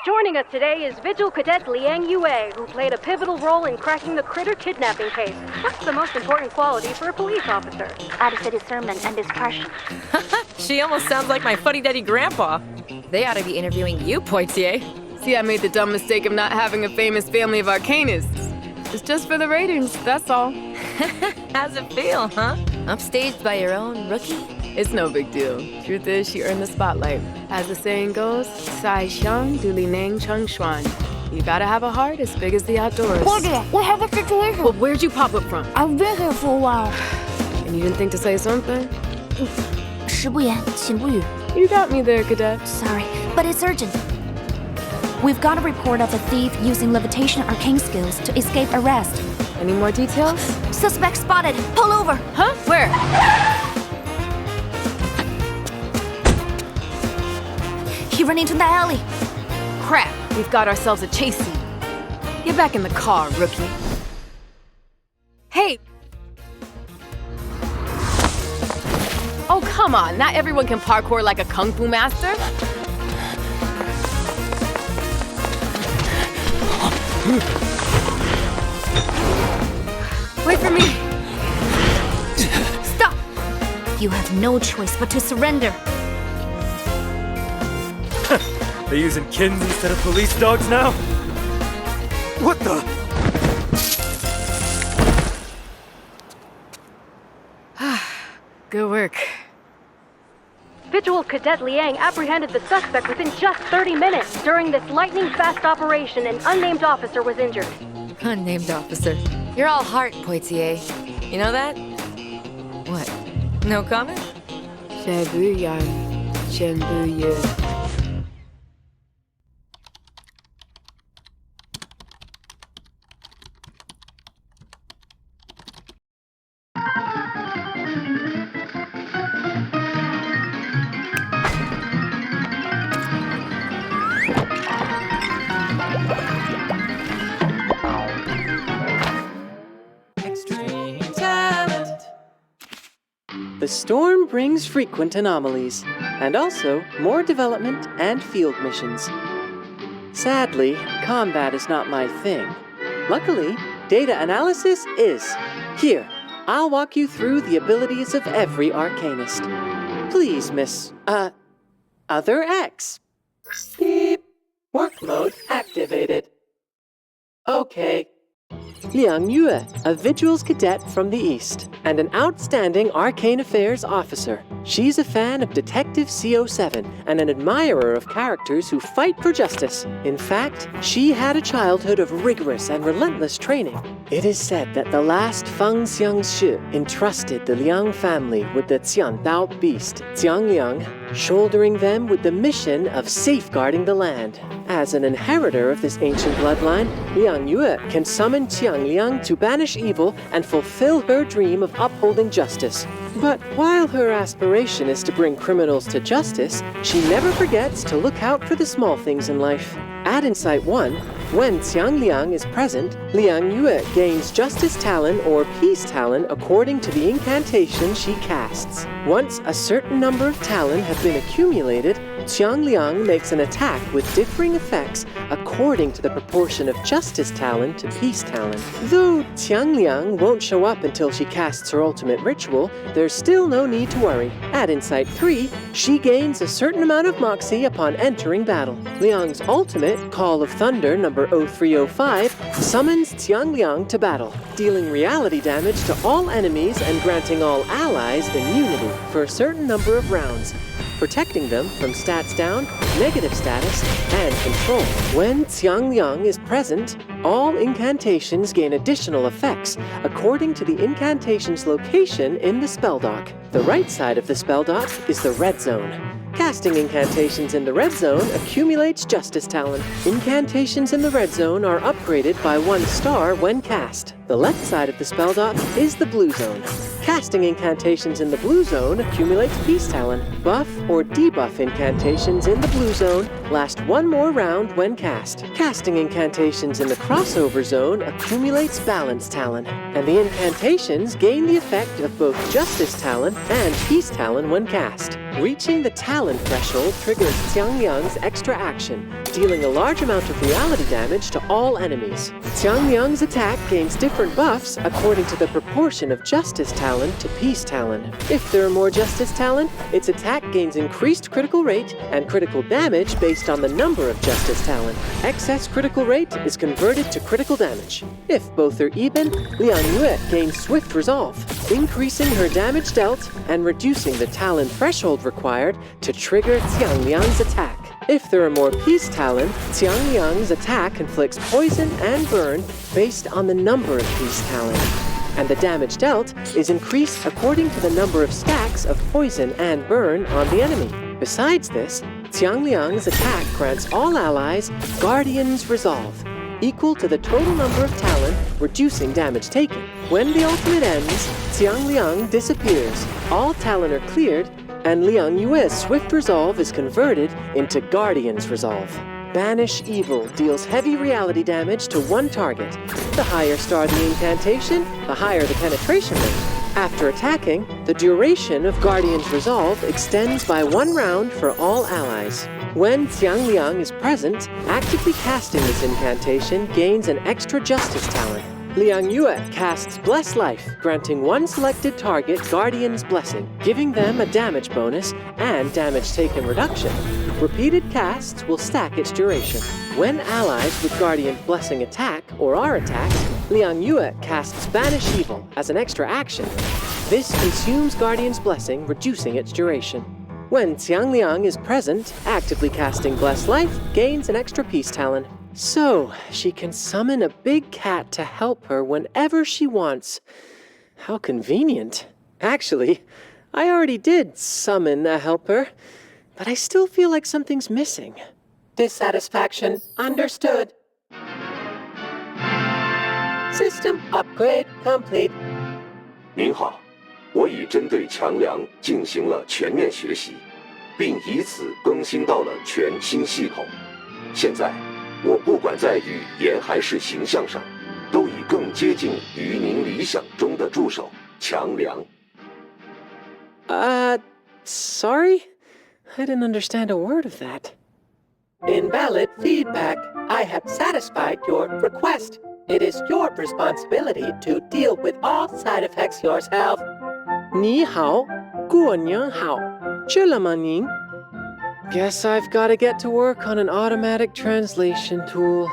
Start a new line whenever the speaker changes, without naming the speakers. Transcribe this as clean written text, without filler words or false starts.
Joining us today is Vigil Cadet Liang Yue, who played a pivotal role in cracking the Critter kidnapping case. What's the most important quality for a police officer?
Added discernment and discretion.
She almost sounds like my fuddy-duddy grandpa. They ought to be interviewing you, Poitier.
See, I made the dumb mistake of not having a famous family of arcanists. It's just for the ratings, that's all.
How's it feel, huh? Upstaged by your own rookie?
It's no big deal. Truth is, she earned the spotlight. As the saying goes, Sai Xiang du li nang cheng xuan. You gotta have a heart as big as the outdoors.
Claudia, we have a situation.
Well, where'd you pop up from?
I've been here for a while.
And you didn't think to say something?
食不言，寝不语.
You got me there, Cadet.
Sorry, but it's urgent. We've got a report of a thief using levitation arcane skills to escape arrest.
Any more details?
Suspect spotted. Pull over.
Huh? Where?
He ran into the alley.
Crap, we've got ourselves a chase scene. Get back in the car, rookie. Hey! Oh, come on, not everyone can parkour like a kung fu master. Wait for me!
Stop! You have no choice but to surrender.
They're using kins instead of police dogs now? What the?
Good work.
Vigil Cadet Liang apprehended the suspect within just 30 minutes. During this lightning-fast operation, an unnamed officer was injured.
Unnamed officer. You're all heart, Poitier. You know that? What? No comment?
全部人，全部人。
Xtreme Talent. The storm brings frequent anomalies, and also more development and field missions. Sadly, combat is not my thing. Luckily, data analysis is. Here, I'll walk you through the abilities of every arcanist. Please, Miss, Other X. Beep. Work mode activated. Okay. Liang Yue, a Vigils cadet from the East, and an outstanding arcane affairs officer. She's a fan of Detective CO7 and an admirer of characters who fight for justice. In fact, she had a childhood of rigorous and relentless training. It is said that the last Feng Xiangshi entrusted the Liang family with the Qiandao beast, Jiangliang, shouldering them with the mission of safeguarding the land. As an inheritor of this ancient bloodline, Liang Yue can summon Jiangliang to banish evil and fulfill her dream of upholding justice. But while her aspiration is to bring criminals to justice, she never forgets to look out for the small things in life. At Insight 1, when Jiangliang is present, Liang Yue gains Justice Talent or Peace Talent according to the incantation she casts. Once a certain number of Talent have been accumulated, Jiangliang makes an attack with differing effects according to the proportion of Justice Talent to Peace Talent. Though Jiangliang won't show up until she casts her ultimate ritual, there's still no need to worry. At Insight 3, she gains a certain amount of Moxie upon entering battle. Liang's ultimate, Call of Thunder number 0305, summons Jiangliang to battle, dealing reality damage to all enemies and granting all allies immunity for a certain number of rounds, protecting them from stats down, negative status, and control. When Jiangliang is present, all incantations gain additional effects according to the incantation's location in the spell dock. The right side of the spell dock is the red zone. Casting incantations in the red zone accumulates Justice Talent. Incantations in the red zone are upgraded by 1 star when cast. The left side of the spell dock is the blue zone. Casting incantations in the blue zone accumulates Peace Talent. Buff or debuff incantations in the blue zone last 1 more round when cast. Casting incantations in the crossover zone accumulates Balance Talent. And the incantations gain the effect of both Justice Talent and Peace Talent when cast. Reaching the Talent threshold triggers Jiangliang's extra action, dealing a large amount of reality damage to all enemies. Xiang Liang's attack gains different buffs according to the proportion of Justice Talent to Peace Talent. If there are more Justice Talent, its attack gains increased critical rate and critical damage based on the number of Justice Talent. Excess critical rate is converted to critical damage. If both are even, Liang Yue gains Swift Resolve, increasing her damage dealt and reducing the talent threshold required to trigger Xiang Liang's attack. If there are more Peace Talent, Xiang Liang's attack inflicts poison and burn based on the number of Peace Talent. And the damage dealt is increased according to the number of stacks of poison and burn on the enemy. Besides this, Xiang Liang's attack grants all allies Guardian's Resolve, equal to the total number of talent, reducing damage taken. When the ultimate ends, Xiang Liang disappears, all talent are cleared, and Liang Yue's Swift Resolve is converted into Guardian's Resolve. Banish Evil deals heavy reality damage to one target. The higher star the incantation, the higher the penetration rate. After attacking, the duration of Guardian's Resolve extends by 1 round for all allies. When Xiang Liang is present, actively casting this incantation gains an extra Justice Talent. Liang Yue casts Bless Life, granting one selected target Guardian's Blessing, giving them a damage bonus and damage taken reduction. Repeated casts will stack its duration. When allies with Guardian's Blessing attack or are attacked, Liang Yue casts Banish Evil as an extra action. This consumes Guardian's Blessing, reducing its duration. When Xiang Liang is present, actively casting Bless Life gains an extra Peace Talent. So, she can summon a big cat to help her whenever she wants. How convenient. Actually, I already did summon a helper, but I still feel like something's missing. Dissatisfaction understood. System upgrade complete.
您好，我已针对强梁进行了全面学习，并以此更新到了全新系统。现在，我不管在语言还是形象上，都已更接近于您理想中的助手强梁。
Sorry? I didn't understand a word of that. Invalid feedback. I have satisfied your request. It is your responsibility to deal with all side effects yourself. 你好，过年好，吃了吗您？Guess I've got to get to work on an automatic translation tool.